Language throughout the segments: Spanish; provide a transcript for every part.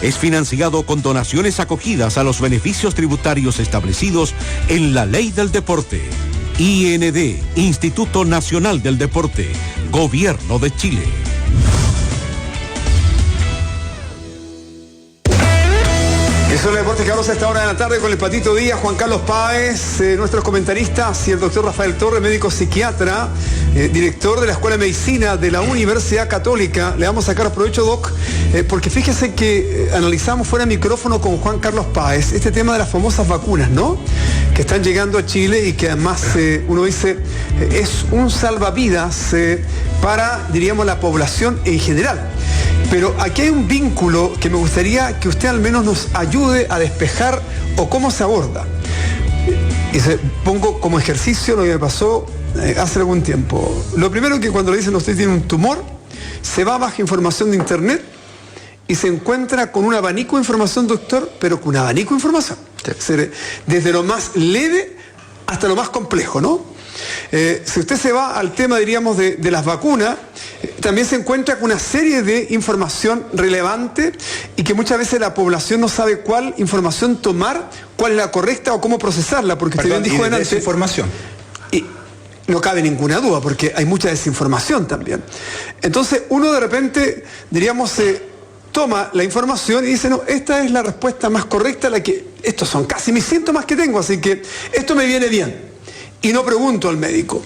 Es financiado con donaciones acogidas a los beneficios tributarios establecidos en la Ley del Deporte. IND, Instituto Nacional del Deporte, Gobierno de Chile. Eso es el deporte que vamos a esta hora de la tarde con el Patito Díaz, Juan Carlos Páez, nuestros comentaristas y el doctor Rafael Torres, médico psiquiatra, director de la Escuela de Medicina de la Universidad Católica. Le vamos a sacar provecho, Doc, porque fíjese que analizamos fuera de micrófono con Juan Carlos Páez este tema de las famosas vacunas, ¿no? Que están llegando a Chile y que además uno dice es un salvavidas para, diríamos, la población en general. Pero aquí hay un vínculo que me gustaría que usted al menos nos ayude a despejar o cómo se aborda. Y pongo como ejercicio lo que me pasó hace algún tiempo. Lo primero es que cuando le dicen usted tiene un tumor, se va a baja información de internet y se encuentra con un abanico de información, doctor, pero con un abanico de información. Desde lo más leve hasta lo más complejo, ¿no? Si usted se va al tema, diríamos, de las vacunas, también se encuentra con una serie de información relevante y que muchas veces la población no sabe cuál información tomar, cuál es la correcta o cómo procesarla, porque usted bien dijo delante. Desinformación. Y no cabe ninguna duda, porque hay mucha desinformación también. Entonces, uno de repente, diríamos, toma la información y dice, no, esta es la respuesta más correcta, estos son casi mis síntomas que tengo, así que esto me viene bien. Y no pregunto al médico.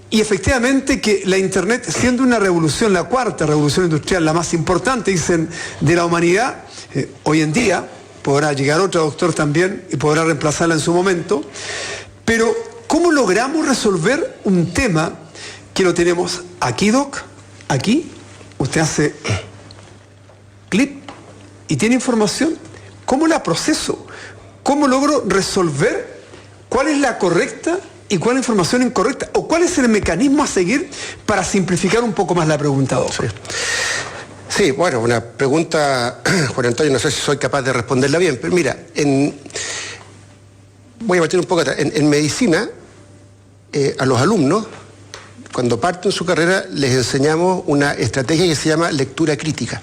Y efectivamente que la internet, siendo una revolución, la cuarta revolución industrial, la más importante, dicen, de la humanidad, hoy en día, podrá llegar otro doctor también y podrá reemplazarla en su momento, pero ¿cómo logramos resolver un tema que lo tenemos aquí, Doc? Aquí, usted hace clip y tiene información. ¿Cómo la proceso? ¿Cómo logro resolver cuál es la correcta y cuál es la información incorrecta? ¿O cuál es el mecanismo a seguir para simplificar un poco más la pregunta, doctor? Sí, bueno, una pregunta, Juan Antonio, no sé si soy capaz de responderla bien, pero mira, voy a partir un poco atrás. En medicina, a los alumnos, cuando parten su carrera, les enseñamos una estrategia que se llama lectura crítica.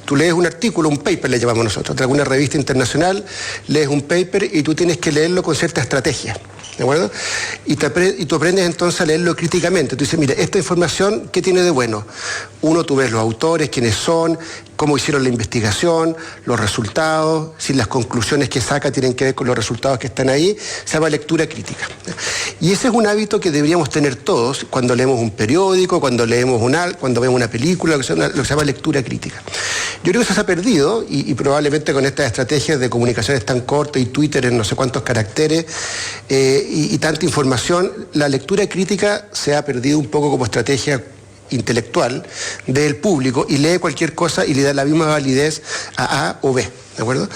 Tú lees un artículo, un paper le llamamos nosotros, de alguna revista internacional, lees un paper y tú tienes que leerlo con cierta estrategia, ¿de acuerdo? Y tú aprendes entonces a leerlo críticamente. Tú dices, mira, esta información, ¿qué tiene de bueno? Uno, tú ves los autores, quiénes son, cómo hicieron la investigación, los resultados, si las conclusiones que saca tienen que ver con los resultados que están ahí, se llama lectura crítica. Y ese es un hábito que deberíamos tener todos cuando leemos un periódico, cuando vemos una película, lo que se llama lectura crítica. Yo creo que eso se ha perdido y probablemente con estas estrategias de comunicaciones tan cortas y Twitter en no sé cuántos caracteres y tanta información, la lectura crítica se ha perdido un poco como estrategia intelectual del público y lee cualquier cosa y le da la misma validez a A o B, ¿de acuerdo?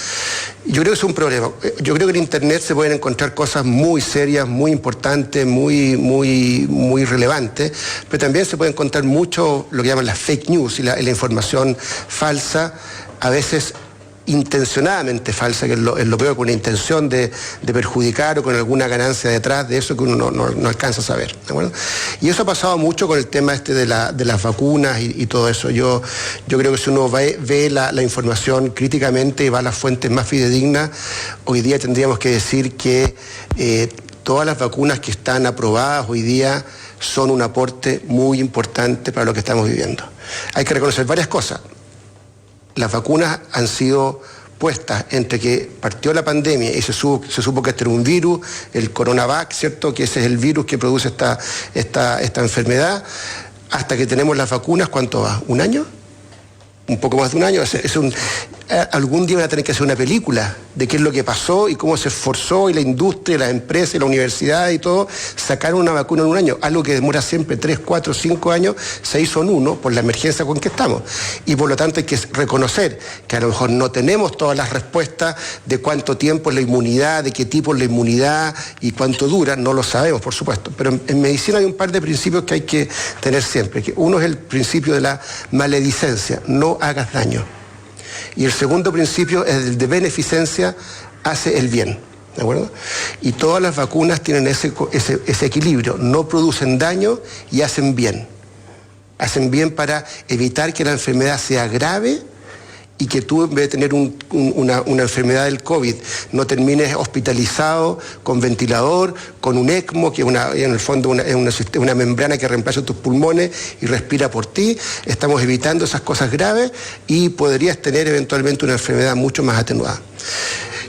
Yo creo que es un problema. Yo creo que en internet se pueden encontrar cosas muy serias, muy importantes, muy relevantes, pero también se puede encontrar mucho lo que llaman las fake news y la información falsa, a veces intencionadamente falsa, que es lo peor, con una intención de perjudicar o con alguna ganancia detrás de eso que uno no alcanza a saber, ¿de acuerdo? Y eso ha pasado mucho con el tema de las vacunas y todo eso. Yo creo que si uno ve la información críticamente y va a las fuentes más fidedignas, hoy día tendríamos que decir que todas las vacunas que están aprobadas hoy día son un aporte muy importante para lo que estamos viviendo. Hay que reconocer varias cosas. Las vacunas han sido puestas entre que partió la pandemia y se supo que este era un virus, el coronavac, ¿cierto? Que ese es el virus que produce esta enfermedad, hasta que tenemos las vacunas. ¿Cuánto va? ¿Un año? Un poco más de un año. Algún día van a tener que hacer una película de qué es lo que pasó y cómo se esforzó y la industria, las empresas, y la universidad y todo, sacaron una vacuna en un año. Algo que demora siempre 3, 4, 5 años, se hizo en uno por la emergencia con que estamos. Y por lo tanto hay que reconocer que a lo mejor no tenemos todas las respuestas de cuánto tiempo es la inmunidad, de qué tipo es la inmunidad y cuánto dura, no lo sabemos, por supuesto. Pero en medicina hay un par de principios que hay que tener siempre. Que uno es el principio de la maledicencia, no hagas daño. Y el segundo principio es el de beneficencia, hace el bien, ¿de acuerdo? Y todas las vacunas tienen ese equilibrio, no producen daño y hacen bien. Hacen bien para evitar que la enfermedad sea grave y que tú, en vez de tener una enfermedad del COVID, no termines hospitalizado con ventilador, con un ECMO, que en el fondo es una membrana que reemplaza tus pulmones y respira por ti. Estamos evitando esas cosas graves y podrías tener eventualmente una enfermedad mucho más atenuada.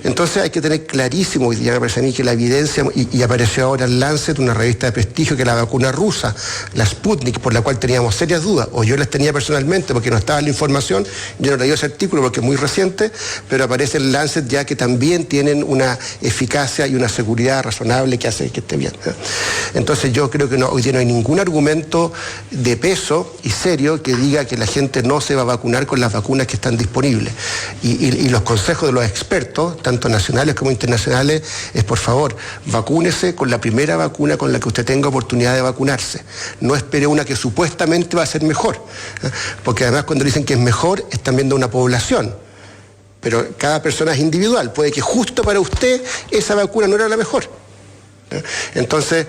Entonces hay que tener clarísimo, hoy día me parece a mí, que la evidencia, y apareció ahora en Lancet, una revista de prestigio, que la vacuna rusa, la Sputnik, por la cual teníamos serias dudas, o yo las tenía personalmente porque no estaba la información, yo no leí ese artículo porque es muy reciente, pero aparece en Lancet ya que también tienen una eficacia y una seguridad razonable que hace que esté bien. Entonces yo creo que hoy día no hay ningún argumento de peso y serio que diga que la gente no se va a vacunar con las vacunas que están disponibles. Y los consejos de los expertos, tanto nacionales como internacionales, es por favor, vacúnese con la primera vacuna con la que usted tenga oportunidad de vacunarse. No espere una que supuestamente va a ser mejor, porque además cuando dicen que es mejor, están viendo una población. Pero cada persona es individual, puede que justo para usted esa vacuna no era la mejor. Entonces,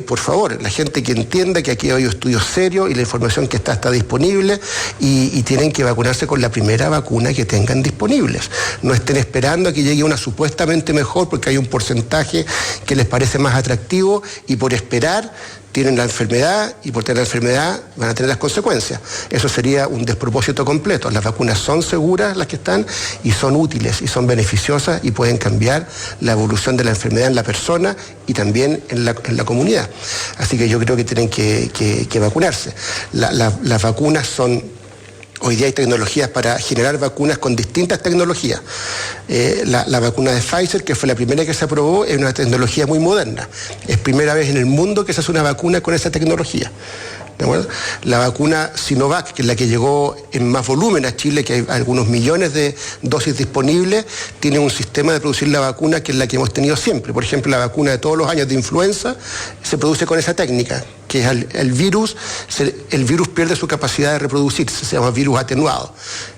por favor, la gente que entienda que aquí hay estudios serios y la información que está disponible y tienen que vacunarse con la primera vacuna que tengan disponibles. No estén esperando a que llegue una supuestamente mejor porque hay un porcentaje que les parece más atractivo y por esperar tienen la enfermedad y por tener la enfermedad van a tener las consecuencias. Eso sería un despropósito completo. Las vacunas son seguras, las que están, y son útiles y son beneficiosas y pueden cambiar la evolución de la enfermedad en la persona y también en la comunidad. Así que yo creo que tienen que vacunarse. Las vacunas son... Hoy día hay tecnologías para generar vacunas con distintas tecnologías. La vacuna de Pfizer, que fue la primera que se aprobó, es una tecnología muy moderna. Es primera vez en el mundo que se hace una vacuna con esa tecnología. ¿De acuerdo? La vacuna Sinovac, que es la que llegó en más volumen a Chile, que hay algunos millones de dosis disponibles, tiene un sistema de producir la vacuna que es la que hemos tenido siempre. Por ejemplo, la vacuna de todos los años de influenza se produce con esa técnica, que es el virus pierde su capacidad de reproducirse, se llama virus atenuado.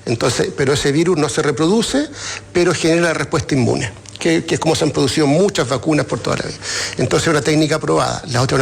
Entonces, pero ese virus no se reproduce, pero genera la respuesta inmune. Que es como se han producido muchas vacunas por toda la vida. Entonces es una técnica aprobada, la otra es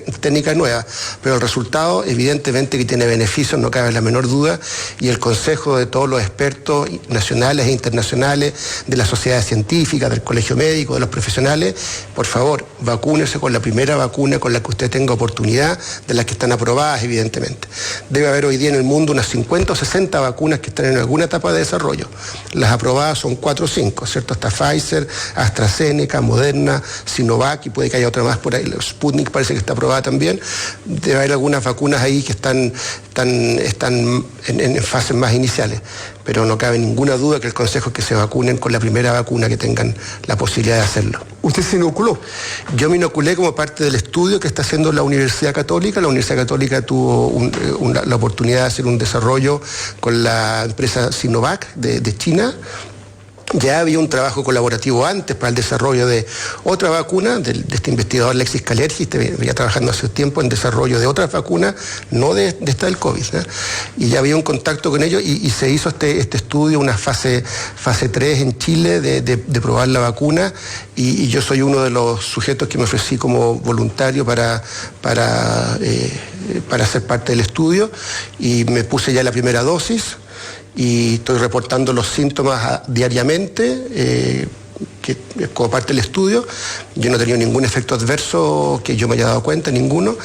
una técnica nueva, pero el resultado evidentemente que tiene beneficios, no cabe la menor duda, y el consejo de todos los expertos nacionales e internacionales, de las sociedades científicas, del colegio médico, de los profesionales, por favor, vacúnese con la primera vacuna con la que usted tenga oportunidad, de las que están aprobadas evidentemente. Debe haber hoy día en el mundo unas 50 o 60 vacunas que están en alguna etapa de desarrollo. Las aprobadas son 4 o 5, ¿cierto? Está Pfizer, AstraZeneca, Moderna, Sinovac, y puede que haya otra más por ahí. Sputnik parece que está aprobada también. Debe haber algunas vacunas ahí que están en fases más iniciales, pero no cabe ninguna duda que el consejo es que se vacunen con la primera vacuna que tengan la posibilidad de hacerlo. ¿Usted se inoculó? Yo me inoculé como parte del estudio que está haciendo la Universidad Católica. La Universidad Católica tuvo la oportunidad de hacer un desarrollo con la empresa Sinovac de China. Ya había un trabajo colaborativo antes para el desarrollo de otra vacuna, de este investigador Alexis Kalergi, que venía trabajando hace tiempo en desarrollo de otras vacunas, no de esta del COVID, ¿eh? Y ya había un contacto con ellos y se hizo este estudio, una fase 3 en Chile de probar la vacuna, y yo soy uno de los sujetos que me ofrecí como voluntario para ser parte del estudio, y me puse ya la primera dosis. Y estoy reportando los síntomas diariamente, que como parte del estudio. Yo no he tenido ningún efecto adverso que yo me haya dado cuenta, ninguno,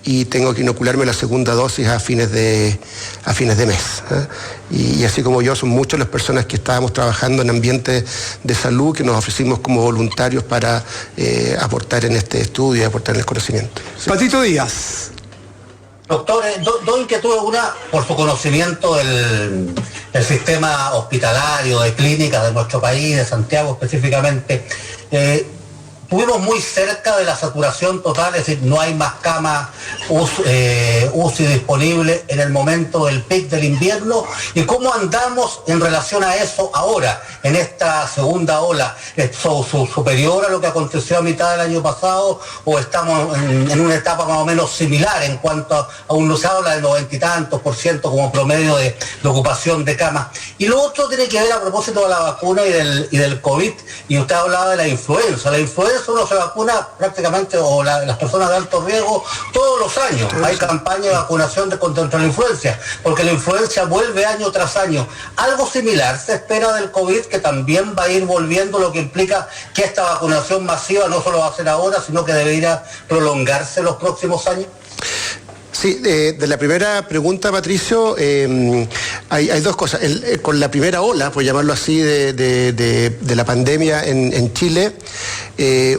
y tengo que inocularme la segunda dosis a fines de mes, ¿eh? Y así como yo, son muchas las personas que estábamos trabajando en ambientes de salud que nos ofrecimos como voluntarios para aportar en este estudio y aportar en el conocimiento. ¿Sí? Patito Díaz. Doctor, dos inquietudes. Una, por su conocimiento del sistema hospitalario, de clínicas de nuestro país, de Santiago específicamente. Estuvimos muy cerca de la saturación total, es decir, no hay más camas UCI disponibles en el momento del pic del invierno. ¿Y cómo andamos en relación a eso ahora, en esta segunda ola? ¿Es superior a lo que aconteció a mitad del año pasado, o estamos en una etapa más o menos similar en cuanto a un, se habla del 90 y tantos % como promedio de ocupación de camas? Y lo otro tiene que ver a propósito de la vacuna y del COVID, y usted hablaba de la influenza. La influenza eso uno se vacuna prácticamente, o las personas de alto riesgo, todos los años. Hay campaña de vacunación contra la influencia, porque la influencia vuelve año tras año. Algo similar se espera del COVID, que también va a ir volviendo, lo que implica que esta vacunación masiva no solo va a ser ahora, sino que debería prolongarse los próximos años. Sí, de la primera pregunta, Patricio, hay dos cosas. Con la primera ola, por llamarlo así, de la pandemia en Chile,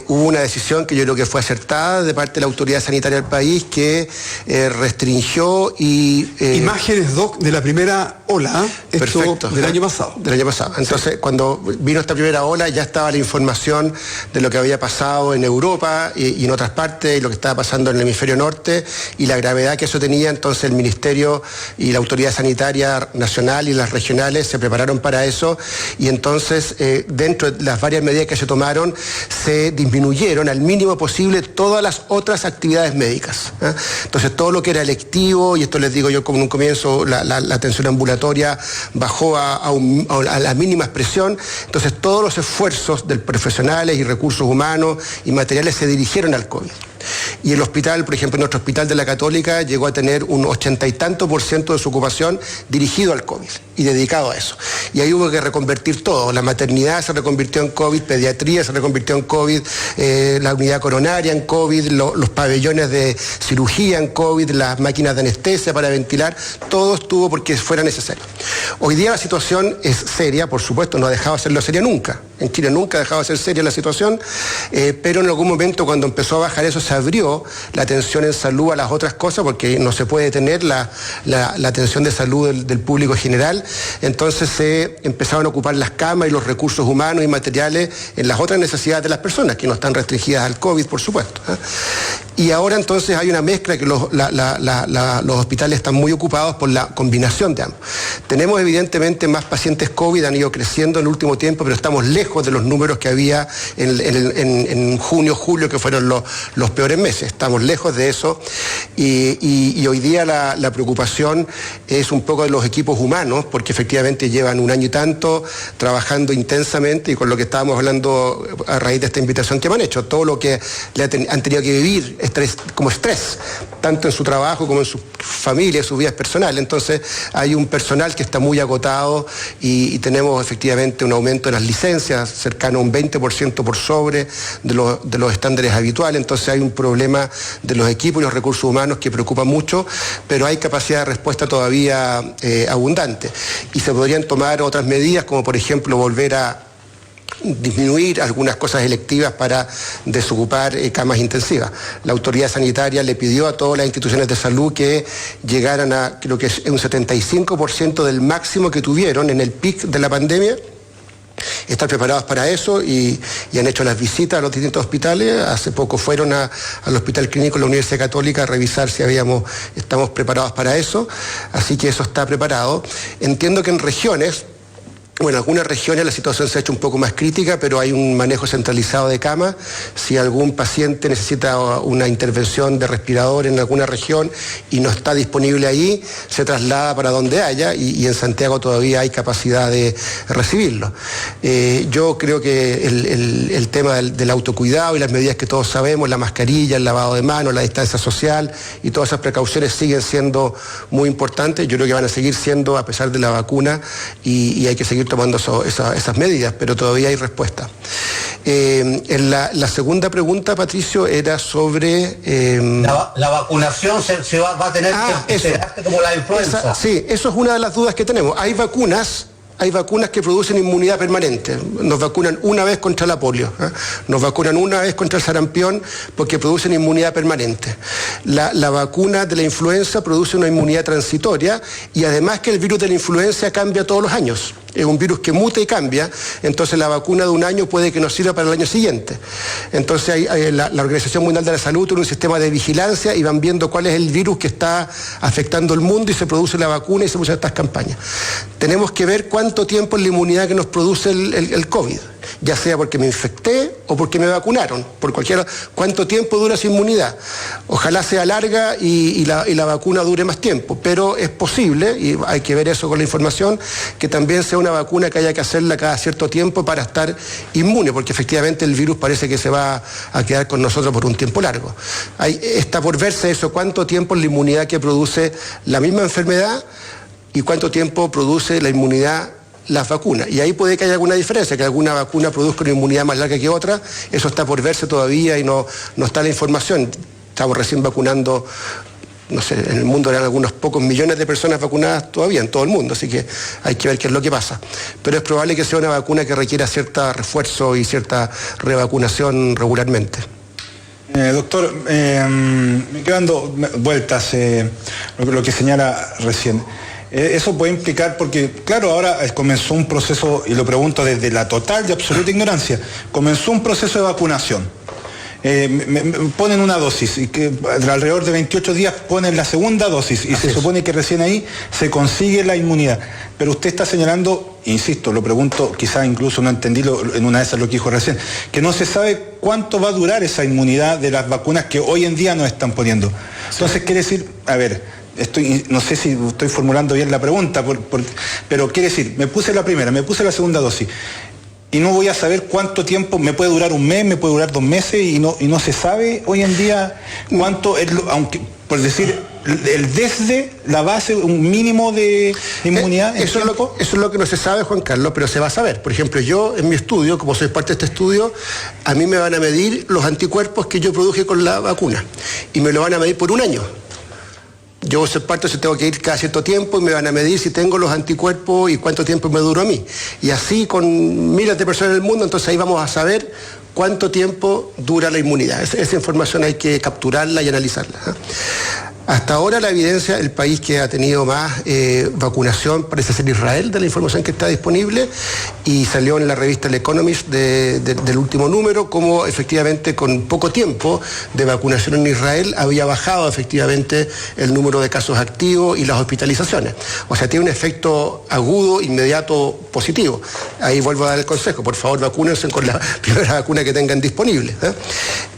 hubo una decisión que yo creo que fue acertada de parte de la autoridad sanitaria del país, que restringió y... Imágenes, Doc, de la primera ola, perfecto, del año pasado. Del año pasado. Entonces, sí, cuando vino esta primera ola, ya estaba la información de lo que había pasado en Europa y en otras partes, y lo que estaba pasando en el hemisferio norte, y la gravedad que eso tenía. Entonces el Ministerio y la Autoridad Sanitaria Nacional y las regionales se prepararon para eso, y entonces dentro de las varias medidas que se tomaron, se disminuyeron al mínimo posible todas las otras actividades médicas. Entonces todo lo que era electivo, y esto les digo yo como en un comienzo, la atención ambulatoria bajó a la mínima expresión. Entonces todos los esfuerzos de profesionales y recursos humanos y materiales se dirigieron al COVID. Y el hospital, por ejemplo, nuestro hospital de la Católica llegó a tener un 80 y tanto % de su ocupación dirigido al COVID y dedicado a eso. Y ahí hubo que reconvertir todo. La maternidad se reconvirtió en COVID, pediatría se reconvirtió en COVID, la unidad coronaria en COVID, los pabellones de cirugía en COVID, las máquinas de anestesia para ventilar, todo estuvo porque fuera necesario. Hoy día la situación es seria, por supuesto, no ha dejado de serlo seria nunca. En Chile nunca ha dejado de ser seria la situación, pero en algún momento, cuando empezó a bajar eso, se abrió la atención en salud a las otras cosas, porque no se puede detener la atención de salud del público general. Entonces se empezaron a ocupar las camas y los recursos humanos y materiales en las otras necesidades de las personas, que no están restringidas al COVID, por supuesto. Y ahora entonces hay una mezcla, que los hospitales están muy ocupados por la combinación de ambos. Tenemos evidentemente más pacientes COVID, han ido creciendo en el último tiempo, pero estamos lejos de los números que había en junio, julio, que fueron los peores meses. Estamos lejos de eso, y hoy día la preocupación es un poco de los equipos humanos, porque efectivamente llevan un año y tanto trabajando intensamente, y con lo que estábamos hablando a raíz de esta invitación que me han hecho, todo lo que han tenido que vivir como estrés, tanto en su trabajo como en su familia, sus vidas personales. Entonces hay un personal que está muy agotado, y tenemos efectivamente un aumento de las licencias cercano a un 20% por sobre de los estándares habituales. Entonces hay un problema de los equipos y los recursos humanos que preocupa mucho, pero hay capacidad de respuesta todavía abundante, y se podrían tomar otras medidas, como por ejemplo volver a disminuir algunas cosas electivas para desocupar camas intensivas. La autoridad sanitaria le pidió a todas las instituciones de salud que llegaran a, creo que es un 75% del máximo que tuvieron en el pic de la pandemia. Están preparados para eso, y han hecho las visitas a los distintos hospitales. Hace poco fueron al Hospital Clínico de la Universidad Católica a revisar si estamos preparados para eso, así que eso está preparado. Entiendo que en regiones, bueno, en algunas regiones la situación se ha hecho un poco más crítica, pero hay un manejo centralizado de camas. Si algún paciente necesita una intervención de respirador en alguna región y no está disponible ahí, se traslada para donde haya, y en Santiago todavía hay capacidad de recibirlo. Yo creo que el tema del autocuidado y las medidas que todos sabemos, la mascarilla, el lavado de manos, la distancia social y todas esas precauciones siguen siendo muy importantes. Yo creo que van a seguir siendo a pesar de la vacuna, y hay que seguir tomando esas medidas, pero todavía hay respuesta. La segunda pregunta, Patricio, era sobre... La vacunación se va a tener que esperarse como la influenza. Sí, eso es una de las dudas que tenemos. Hay vacunas que producen inmunidad permanente. Nos vacunan una vez contra la polio, nos vacunan una vez contra el sarampión, porque producen inmunidad permanente. La vacuna de la influenza produce una inmunidad transitoria, y además que el virus de la influenza cambia todos los años. Es un virus que muta y cambia, entonces la vacuna de un año puede que no sirva para el año siguiente. Entonces la Organización Mundial de la Salud tiene un sistema de vigilancia, y van viendo cuál es el virus que está afectando el mundo, y se produce la vacuna y se producen estas campañas. Tenemos que ver cuánto tiempo es la inmunidad que nos produce el COVID. ya sea porque me infecté o porque me vacunaron, por cualquiera. ¿Cuánto tiempo dura esa inmunidad? Ojalá sea larga y la vacuna dure más tiempo, pero es posible, y hay que ver eso con la información, que también sea una vacuna que haya que hacerla cada cierto tiempo para estar inmune, porque efectivamente el virus parece que se va a quedar con nosotros por un tiempo largo. Está por verse eso, cuánto tiempo es la inmunidad que produce la misma enfermedad y cuánto tiempo produce la inmunidad las vacunas. Y ahí puede que haya alguna diferencia, que alguna vacuna produzca una inmunidad más larga que otra. Eso está por verse todavía y no está la información. Estamos recién vacunando, no sé, en el mundo eran algunos pocos millones de personas vacunadas todavía en todo el mundo, así que hay que ver qué es lo que pasa. Pero es probable que sea una vacuna que requiera cierto refuerzo y cierta revacunación regularmente. Doctor, me quedan dando vueltas lo que señala recién. Eso puede implicar, porque claro, ahora comenzó un proceso, y lo pregunto desde la total y absoluta ignorancia, comenzó un proceso de vacunación. Me ponen una dosis y que alrededor de 28 días ponen la segunda dosis y se supone que recién ahí se consigue la inmunidad. Pero usted está señalando, insisto, lo pregunto, quizás incluso no entendí en una de esas lo que dijo recién, que no se sabe cuánto va a durar esa inmunidad de las vacunas que hoy en día nos están poniendo. Entonces quiere decir, a ver, no sé si estoy formulando bien la pregunta, pero quiere decir, me puse la primera, me puse la segunda dosis, y no voy a saber cuánto tiempo, me puede durar un mes, me puede durar 2 meses, y no se sabe hoy en día cuánto, aunque por decir, desde la base, un mínimo de inmunidad. Eso es lo que no se sabe, Juan Carlos, pero se va a saber. Por ejemplo, yo en mi estudio, como soy parte de este estudio, a mí me van a medir los anticuerpos que yo produje con la vacuna, y me lo van a medir por 1 año. Yo soy parte, si tengo que ir cada cierto tiempo y me van a medir si tengo los anticuerpos y cuánto tiempo me duró a mí. Y así con miles de personas en el mundo, entonces ahí vamos a saber cuánto tiempo dura la inmunidad. Esa información hay que capturarla y analizarla. Hasta ahora la evidencia, el país que ha tenido más vacunación parece ser Israel, de la información que está disponible, y salió en la revista El Economist del último número, como efectivamente con poco tiempo de vacunación en Israel había bajado efectivamente el número de casos activos y las hospitalizaciones. O sea, tiene un efecto agudo, inmediato, positivo. Ahí vuelvo a dar el consejo, por favor vacúnense con la primera vacuna que tengan disponible.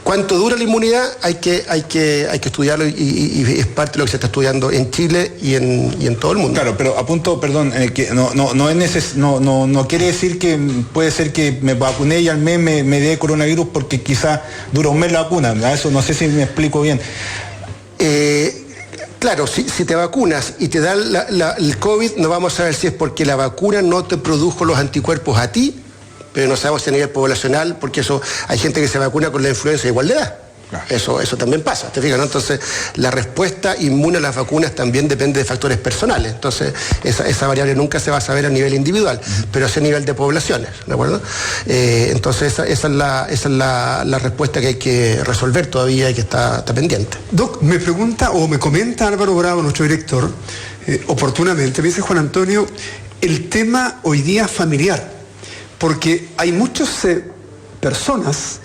¿Cuánto dura la inmunidad? Hay que estudiarlo y es parte de lo que se está estudiando en Chile y en todo el mundo. Claro, pero apunto, perdón, que no quiere decir que puede ser que me vacuné y al mes me dé coronavirus porque quizá dura un mes la vacuna. A eso no sé si me explico bien. Claro, si te vacunas y te da el COVID, no vamos a saber si es porque la vacuna no te produjo los anticuerpos a ti, pero no sabemos si a nivel poblacional, porque eso hay gente que se vacuna con la influenza igual de edad. Claro. Eso también pasa, ¿te fijas? ¿No? Entonces, la respuesta inmune a las vacunas también depende de factores personales. Entonces, esa variable nunca se va a saber a nivel individual, pero sí a nivel de poblaciones, ¿de acuerdo? Entonces, esa es la respuesta que hay que resolver todavía y que está pendiente. Doc, me pregunta o me comenta Álvaro Bravo, nuestro director, oportunamente, me dice Juan Antonio, el tema hoy día familiar, porque hay muchas personas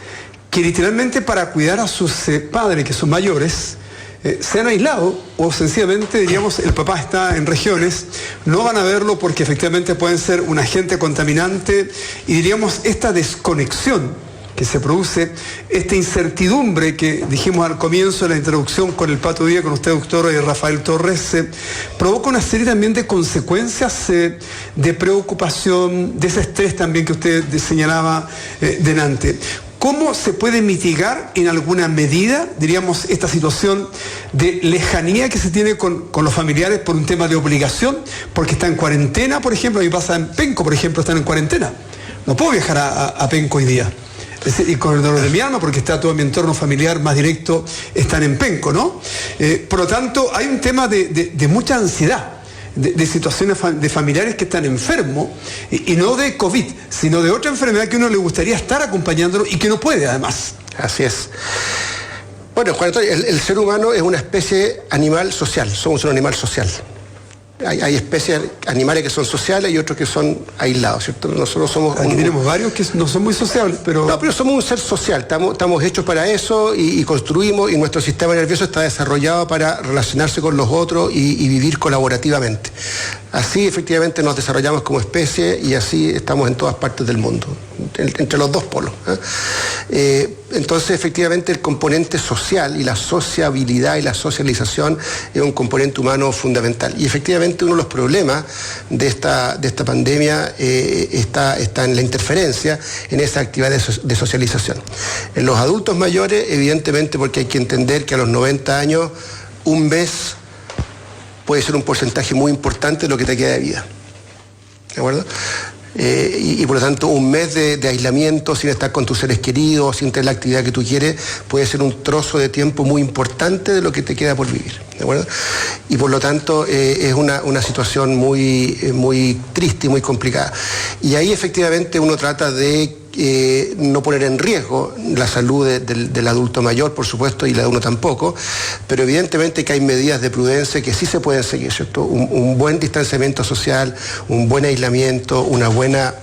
que literalmente para cuidar a sus padres que son mayores se han aislado o sencillamente, diríamos, el papá está en regiones, no van a verlo porque efectivamente pueden ser un agente contaminante y diríamos esta desconexión que se produce, esta incertidumbre que dijimos al comienzo de la introducción con el Pato Díaz, con usted, doctor Rafael Torres, provoca una serie también de consecuencias de preocupación, de ese estrés también que usted señalaba delante. ¿Cómo se puede mitigar en alguna medida, diríamos, esta situación de lejanía que se tiene con los familiares por un tema de obligación? Porque está en cuarentena, por ejemplo, a mí pasa en Penco, por ejemplo, están en cuarentena. No puedo viajar a Penco hoy día. Y con el dolor de mi alma, porque está todo mi entorno familiar más directo, están en Penco, ¿no? Por lo tanto, hay un tema de mucha ansiedad, de situaciones de familiares que están enfermos, y no de COVID, sino de otra enfermedad que uno le gustaría estar acompañándolo y que no puede, además. Así es. Bueno, Juan Antonio, el ser humano es una especie animal social, somos un animal social. Hay especies animales que son sociales y otros que son aislados, ¿cierto? Nosotros somos... Aquí tenemos varios que no son muy sociables, pero... No, pero somos un ser social, estamos hechos para eso y construimos, y nuestro sistema nervioso está desarrollado para relacionarse con los otros y vivir colaborativamente. Así efectivamente nos desarrollamos como especie y así estamos en todas partes del mundo. entre los dos polos. Entonces, efectivamente, el componente social y la sociabilidad y la socialización es un componente humano fundamental. Y efectivamente uno de los problemas de esta pandemia está en la interferencia en esa actividad de socialización. En los adultos mayores, evidentemente, porque hay que entender que a los 90 años, un mes puede ser un porcentaje muy importante de lo que te queda de vida. ¿De acuerdo? Y por lo tanto un mes de aislamiento sin estar con tus seres queridos, sin tener la actividad que tú quieres, puede ser un trozo de tiempo muy importante de lo que te queda por vivir, ¿de acuerdo? Y por lo tanto es una situación muy triste y muy complicada. Y ahí efectivamente uno trata de no poner en riesgo la salud del adulto mayor, por supuesto, y la de uno tampoco, pero evidentemente que hay medidas de prudencia que sí se pueden seguir, ¿cierto? Un buen distanciamiento social, un buen aislamiento, una buena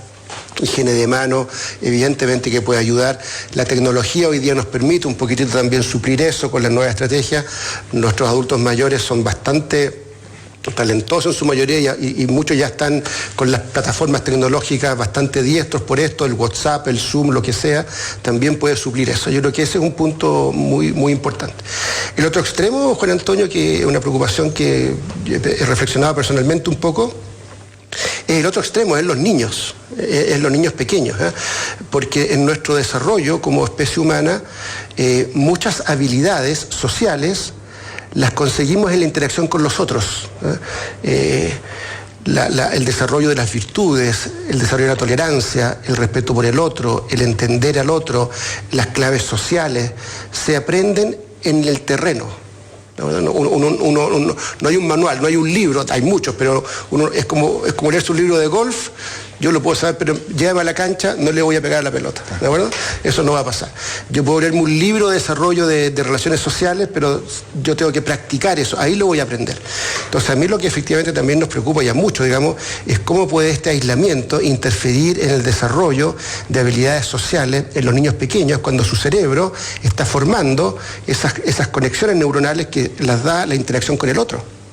higiene de mano, evidentemente que puede ayudar. La tecnología hoy día nos permite un poquitito también suplir eso con las nuevas estrategias. Nuestros adultos mayores son bastante talentosos en su mayoría y muchos ya están con las plataformas tecnológicas bastante diestros por esto, el WhatsApp, el Zoom, lo que sea, también puede suplir eso. Yo creo que ese es un punto muy importante. El otro extremo, Juan Antonio, que es una preocupación que he reflexionado personalmente un poco, el otro extremo es los niños pequeños, porque en nuestro desarrollo como especie humana, muchas habilidades sociales las conseguimos en la interacción con los otros. El desarrollo de las virtudes, el desarrollo de la tolerancia, el respeto por el otro, el entender al otro, las claves sociales, se aprenden en el terreno. No hay un manual, no hay un libro, hay muchos, pero es como leerse un libro de golf. Yo lo puedo saber, pero llévame a la cancha, no le voy a pegar a la pelota, ¿de acuerdo? Eso no va a pasar. Yo puedo leerme un libro de desarrollo de relaciones sociales, pero yo tengo que practicar eso, ahí lo voy a aprender. Entonces, a mí lo que efectivamente también nos preocupa ya mucho, digamos, es cómo puede este aislamiento interferir en el desarrollo de habilidades sociales en los niños pequeños, cuando su cerebro está formando esas conexiones neuronales que las da la interacción con el otro.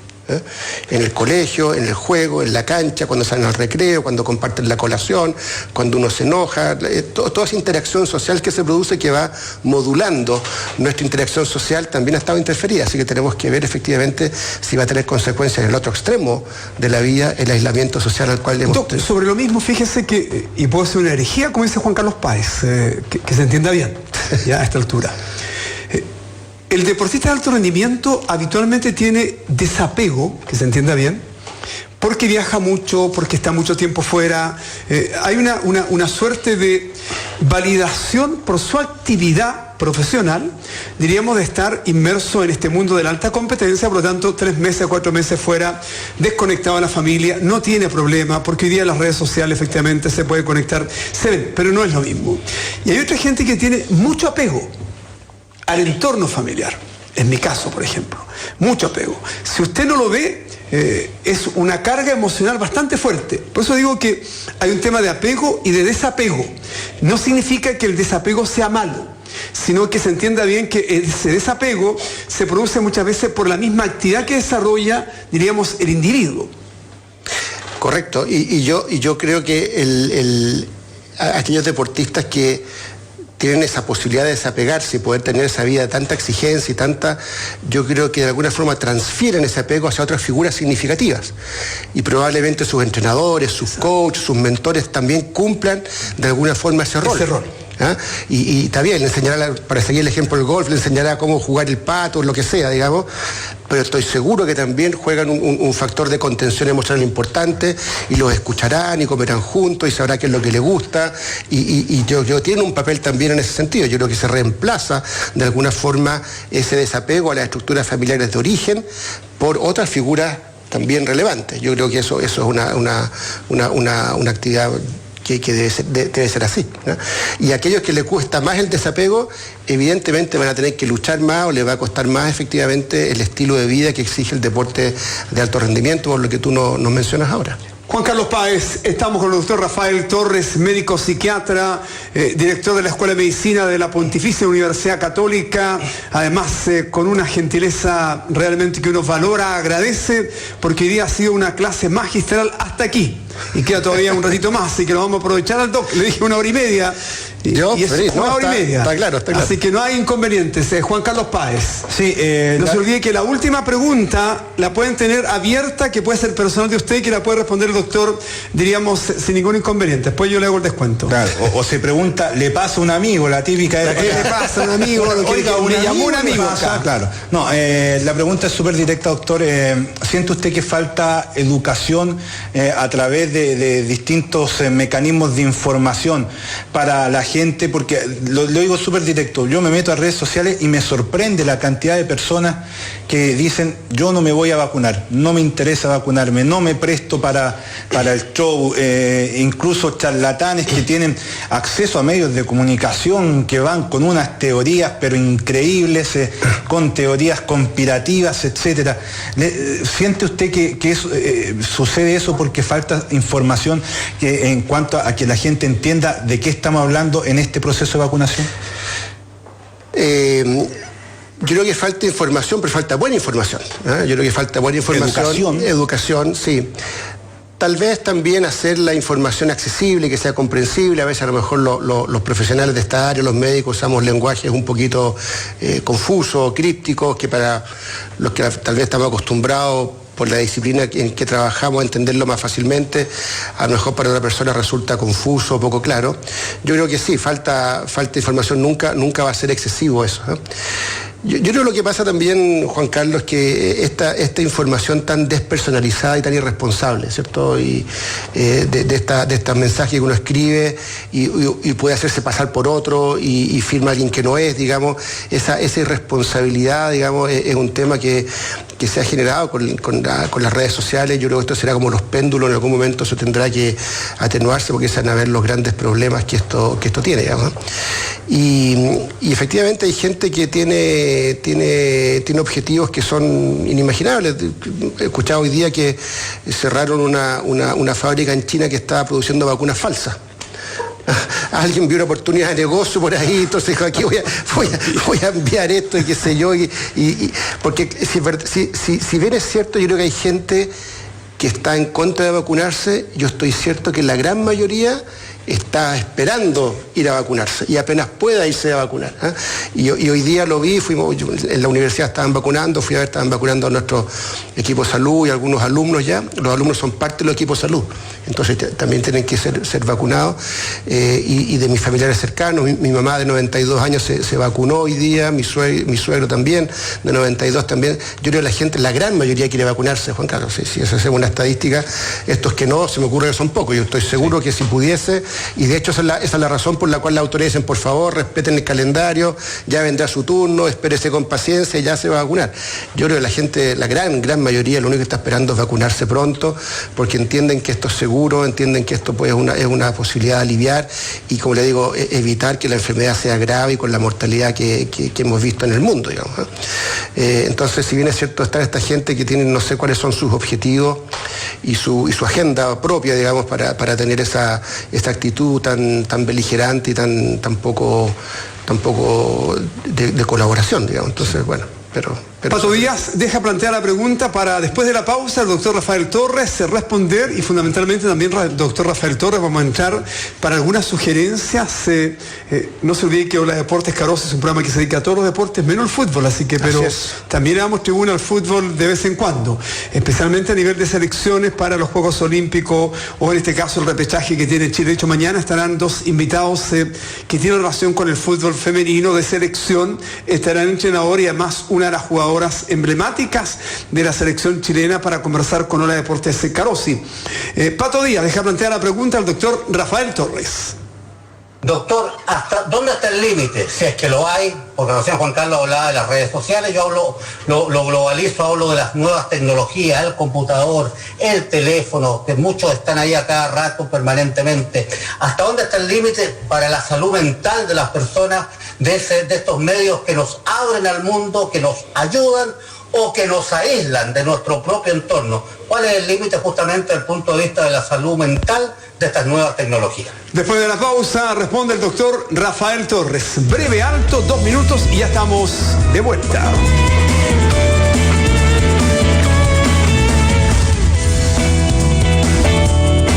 En el colegio, en el juego, en la cancha, cuando salen al recreo, cuando comparten la colación, cuando uno se enoja, toda esa interacción social que se produce, que va modulando nuestra interacción social, también ha estado interferida, así que tenemos que ver efectivamente si va a tener consecuencias en el otro extremo de la vida, el aislamiento social al cual hemos... Sobre lo mismo, fíjese que, y puede ser una herejía, como dice Juan Carlos Páez, que se entienda bien, ya a esta altura. El deportista de alto rendimiento habitualmente tiene desapego, que se entienda bien, porque viaja mucho, porque está mucho tiempo fuera. Hay una suerte de validación por su actividad profesional, diríamos, de estar inmerso en este mundo de la alta competencia, por lo tanto 3 meses, 4 meses fuera, desconectado a la familia, no tiene problema, porque hoy día las redes sociales efectivamente se puede conectar, se ven, pero no es lo mismo. Y hay otra gente que tiene mucho apego al entorno familiar, en mi caso, por ejemplo, mucho apego. Si usted no lo ve, es una carga emocional bastante fuerte. Por eso digo que hay un tema de apego y de desapego. No significa que el desapego sea malo, sino que se entienda bien que ese desapego se produce muchas veces por la misma actividad que desarrolla, diríamos, el individuo. Correcto, y yo creo que aquellos deportistas que tienen esa posibilidad de desapegarse y poder tener esa vida de tanta exigencia y yo creo que de alguna forma transfieren ese apego hacia otras figuras significativas. Y probablemente sus entrenadores, sus coaches, sus mentores también cumplan de alguna forma ese rol. ¿Ah? Y está bien, le enseñará, para seguir el ejemplo del golf, le enseñará cómo jugar el pato, lo que sea, digamos, pero estoy seguro que también juegan un factor de contención emocional importante y los escucharán y comerán juntos y sabrá qué es lo que les gusta y yo tiene un papel también en ese sentido. Yo creo que se reemplaza de alguna forma ese desapego a las estructuras familiares de origen por otras figuras también relevantes. Yo creo que eso es una actividad que debe ser así, ¿no? Y a aquellos que les cuesta más el desapego, evidentemente van a tener que luchar más o les va a costar más efectivamente el estilo de vida que exige el deporte de alto rendimiento, por lo que tú nos mencionas ahora. Juan Carlos Páez, estamos con el doctor Rafael Torres, médico psiquiatra, director de la Escuela de Medicina de la Pontificia Universidad Católica, además con una gentileza realmente que uno valora, agradece, porque hoy día ha sido una clase magistral hasta aquí. Y queda todavía un ratito más, así que lo vamos a aprovechar al doc. Le dije 1 hora y media. Y es feliz, 1 hora y media. Está claro. Así que no hay inconvenientes. Juan Carlos Páez. Sí, no se olvide que la última pregunta la pueden tener abierta, que puede ser personal de usted y que la puede responder el doctor, diríamos, sin ningún inconveniente. Después yo le hago el descuento. Claro, o se pregunta, ¿le pasa a un amigo? La típica de... ¿Qué le pasa a un amigo? Oiga, me llamó un amigo pasa, acá. claro. No, la pregunta es súper directa, doctor. ¿Siente usted que falta educación a través de distintos mecanismos de información para la gente? Porque lo digo súper directo, yo me meto a redes sociales y me sorprende la cantidad de personas que dicen, yo no me voy a vacunar, no me interesa vacunarme, no me presto para el show, incluso charlatanes que tienen acceso a medios de comunicación que van con unas teorías pero increíbles, con teorías conspirativas, etcétera. ¿Siente usted que sucede eso porque falta información en cuanto a que la gente entienda de qué estamos hablando en este proceso de vacunación? Yo creo que falta información, pero falta buena información. Yo creo que falta buena información. Educación, sí. Tal vez también hacer la información accesible, que sea comprensible. A veces a lo mejor los profesionales de esta área, los médicos, usamos lenguajes un poquito confusos, crípticos, que para los que tal vez estamos acostumbrados por la disciplina en que trabajamos, a entenderlo más fácilmente, a lo mejor para una persona resulta confuso, poco claro. Yo creo que sí, falta información, nunca va a ser excesivo eso. Yo creo que lo que pasa también, Juan Carlos, es que esta información tan despersonalizada y tan irresponsable, ¿cierto? Y de estos mensajes que uno escribe y puede hacerse pasar por otro y firma a alguien que no es, digamos, esa irresponsabilidad, digamos, es un tema que se ha generado con las redes sociales. Yo creo que esto será como los péndulos, en algún momento eso tendrá que atenuarse porque se van a ver los grandes problemas que esto tiene, digamos. Y efectivamente hay gente que tiene objetivos que son inimaginables. He escuchado hoy día que cerraron una fábrica en China que estaba produciendo vacunas falsas. Alguien vio una oportunidad de negocio por ahí, entonces dijo, aquí voy a enviar esto y qué sé yo. Porque si bien es cierto, yo creo que hay gente que está en contra de vacunarse, yo estoy cierto que la gran mayoría está esperando ir a vacunarse y apenas pueda irse a vacunar. Y hoy día lo vi, en la universidad estaban vacunando, fui a ver, estaban vacunando a nuestro equipo de salud y algunos alumnos ya. Los alumnos son parte del equipo de salud, entonces también tienen que ser vacunados. Y de mis familiares cercanos, mi mamá de 92 años se vacunó hoy día, mi suegro también, de 92 también. Yo creo que la gran mayoría quiere vacunarse, Juan Carlos. Si esa es una estadística, estos que no, se me ocurre que son pocos. Yo estoy seguro que si pudiese, y de hecho esa es la razón por la cual las autoridades dicen, por favor, respeten el calendario, ya vendrá su turno, espérese con paciencia y ya se va a vacunar. Yo creo que la gran mayoría, lo único que está esperando es vacunarse pronto, porque entienden que esto es seguro, entienden que esto pues, es una posibilidad de aliviar y, como le digo, evitar que la enfermedad sea grave y con la mortalidad que hemos visto en el mundo, digamos. Entonces, si bien es cierto, está esta gente que tiene, no sé cuáles son sus objetivos y su agenda propia, digamos, para tener esa actitud tan beligerante y tan poco de colaboración, digamos. Entonces, bueno, pero Pato Díaz deja plantear la pregunta para después de la pausa el doctor Rafael Torres responder, y fundamentalmente también el doctor Rafael Torres vamos a entrar para algunas sugerencias. No se olvide que Hola Deportes Caroz es un programa que se dedica a todos los deportes menos el fútbol, así que pero también le damos tribuna al fútbol de vez en cuando, especialmente a nivel de selecciones para los Juegos Olímpicos o en este caso el repechaje que tiene Chile. De hecho, mañana estarán dos invitados que tienen relación con el fútbol femenino de selección. Estará el entrenador y además una de las jugadoras emblemáticas de la selección chilena para conversar con Hola Deportes Carosi. Pato Díaz deja plantear la pregunta al doctor Rafael Torres. Doctor, ¿hasta dónde está el límite? Si es que lo hay, porque recién Juan Carlos hablaba de las redes sociales, yo lo globalizo, hablo de las nuevas tecnologías, el computador, el teléfono, que muchos están ahí a cada rato, permanentemente. ¿Hasta dónde está el límite para la salud mental de las personas de estos medios que nos abren al mundo, que nos ayudan o que nos aíslan de nuestro propio entorno? ¿Cuál es el límite justamente desde el punto de vista de la salud mental de estas nuevas tecnologías? Después de la pausa responde el doctor Rafael Torres. Breve, alto, 2 minutos y ya estamos de vuelta.